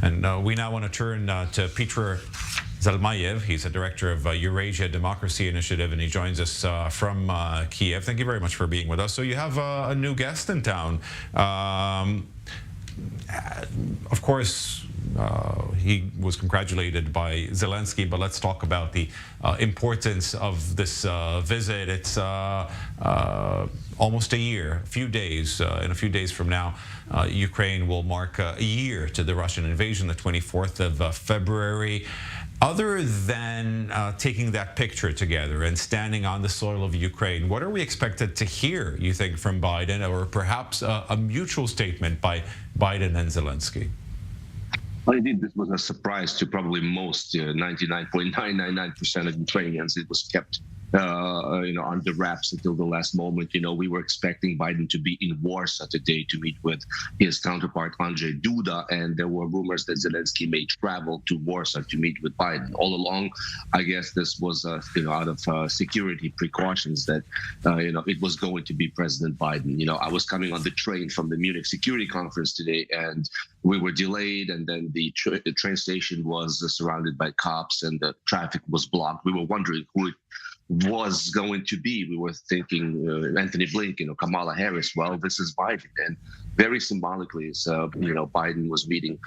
And we now want to turn to Peter Zalmayev. He's a director of Eurasia Democracy Initiative, and he joins us from Kiev. Thank you very much for being with us. So you have a new guest in town. Of course, he was congratulated by Zelensky, but let's talk about the importance of this visit. It's almost a year, a few days. In a few days from now, Ukraine will mark a year to the Russian invasion, the 24th of February. Other than taking that picture together and standing on the soil of Ukraine, what are we expected to hear, you think, from Biden, or perhaps a mutual statement by Biden and Zelensky? Well, indeed, this was a surprise to probably most 99.999% of Ukrainians. It was kept under wraps until the last moment. We were expecting Biden to be in Warsaw today to meet with his counterpart Andrzej Duda, and there were rumors that Zelensky may travel to Warsaw to meet with Biden. All along, I guess this was out of security precautions that it was going to be President Biden. I was coming on the train from the Munich Security Conference today, and we were delayed, and then the train station was surrounded by cops, and the traffic was blocked. We were wondering who it was going to be. We were thinking Anthony Blinken or Kamala Harris. Well, this is Biden, and very symbolically, Biden was meeting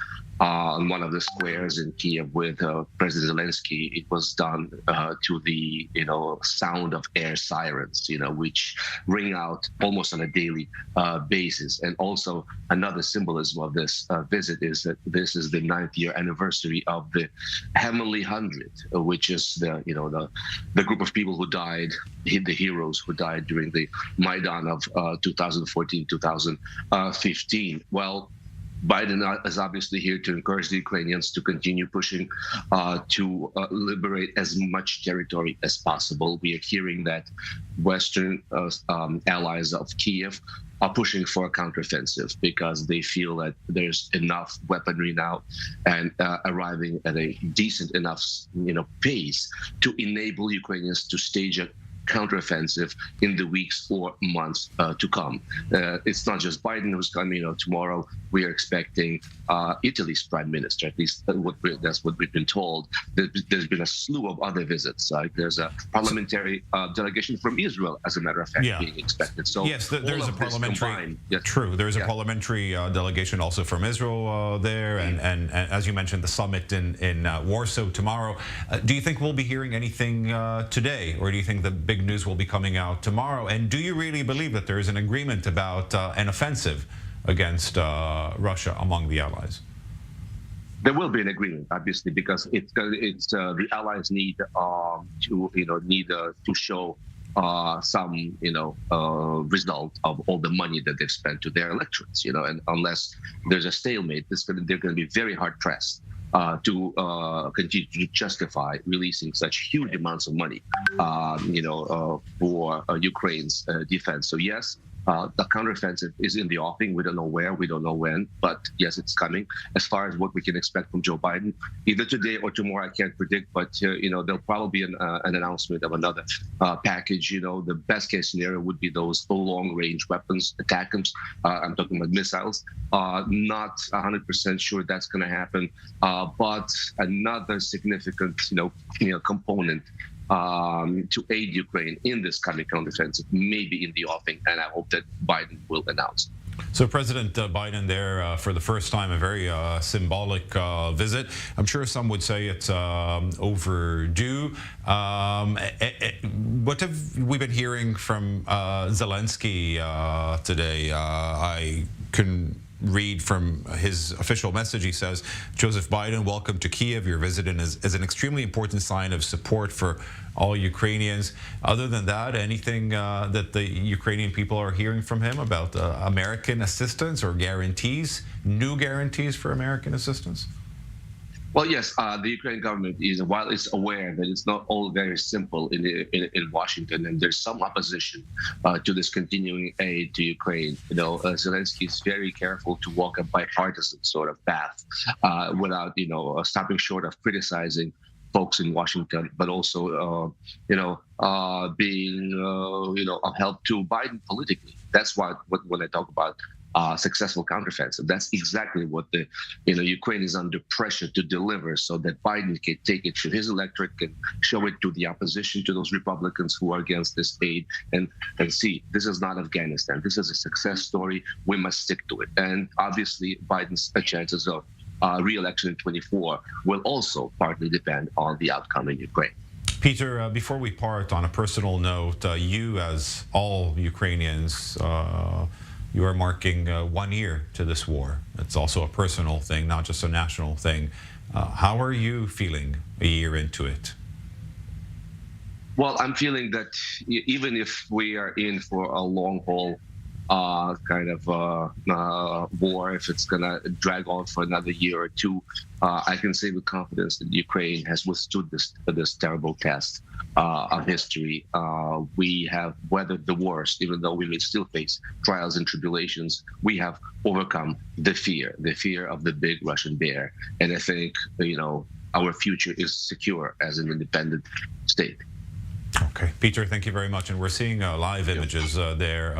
on one of the squares in Kiev with President Zelensky. It was done to the sound of air sirens, which ring out almost on a daily basis. And also another symbolism of this visit is that this is the 9th year anniversary of the Heavenly 100, which is the group of people who died, the heroes who died during the Maidan of 2014-2015. Well, Biden is obviously here to encourage the Ukrainians to continue pushing to liberate as much territory as possible. We are hearing that Western allies of Kyiv are pushing for a counteroffensive because they feel that there's enough weaponry now and arriving at a decent enough pace to enable Ukrainians to stage a counteroffensive in the weeks or months to come. It's not just Biden who's coming. Tomorrow we are expecting Italy's prime minister. At least that's what we've been told. There's been a slew of other visits. There's a parliamentary delegation from Israel, as a matter of fact, being expected. So yes, there's a parliamentary. True, there's a parliamentary delegation also from Israel there, and as you mentioned, the summit in Warsaw tomorrow. Do you think we'll be hearing anything today, or do you think the big news will be coming out tomorrow? And do you really believe that there is an agreement about an offensive against Russia among the allies? There will be an agreement, obviously, because the allies need to show some result of all the money that they've spent to their electorates. And unless there's a stalemate, they're going to be very hard pressed to continue to justify releasing such huge amounts of money, for Ukraine's defense. So yes, the counteroffensive is in the offing. We don't know where, we don't know when, but yes, it's coming. As far as what we can expect from Joe Biden, either today or tomorrow, I can't predict, but there'll probably be an announcement of another package. The best case scenario would be those long-range weapons, ATACMS. I'm talking about missiles. Not 100% sure that's going to happen, but another significant, component to aid Ukraine in this coming counteroffensive, maybe in the offing, and I hope that Biden will announce. So President Biden there for the first time, a very symbolic visit. I'm sure some would say it's overdue. What have we been hearing from Zelensky today? I can read from his official message. He says, Joseph Biden, welcome to Kiev. Your visit is an extremely important sign of support for all Ukrainians. Other than that, anything that the Ukrainian people are hearing from him about American assistance or guarantees, new guarantees for American assistance? Well, yes, the Ukrainian government is, while it's aware that it's not all very simple in Washington, and there's some opposition to this continuing aid to Ukraine. Zelensky is very careful to walk a bipartisan sort of path without, stopping short of criticizing folks in Washington, but also, being, of help to Biden politically. That's when I talk about successful counteroffensive. That's exactly what the Ukraine is under pressure to deliver, so that Biden can take it to his electorate, can show it to the opposition, to those Republicans who are against this aid, and see, this is not Afghanistan. This is a success story. We must stick to it. And obviously, Biden's chances of re-election in 24 will also partly depend on the outcome in Ukraine. Peter, before we part, on a personal note, you, as all Ukrainians, you are marking 1 year to this war. It's also a personal thing, not just a national thing. How are you feeling a year into it? Well, I'm feeling that even if we are in for a long haul war, if it's going to drag on for another year or two, I can say with confidence that Ukraine has withstood this terrible test of history. We have weathered the worst, even though we may still face trials and tribulations. We have overcome the fear of the big Russian bear. And I think, our future is secure as an independent state. Okay, Peter, thank you very much. And we're seeing live images there.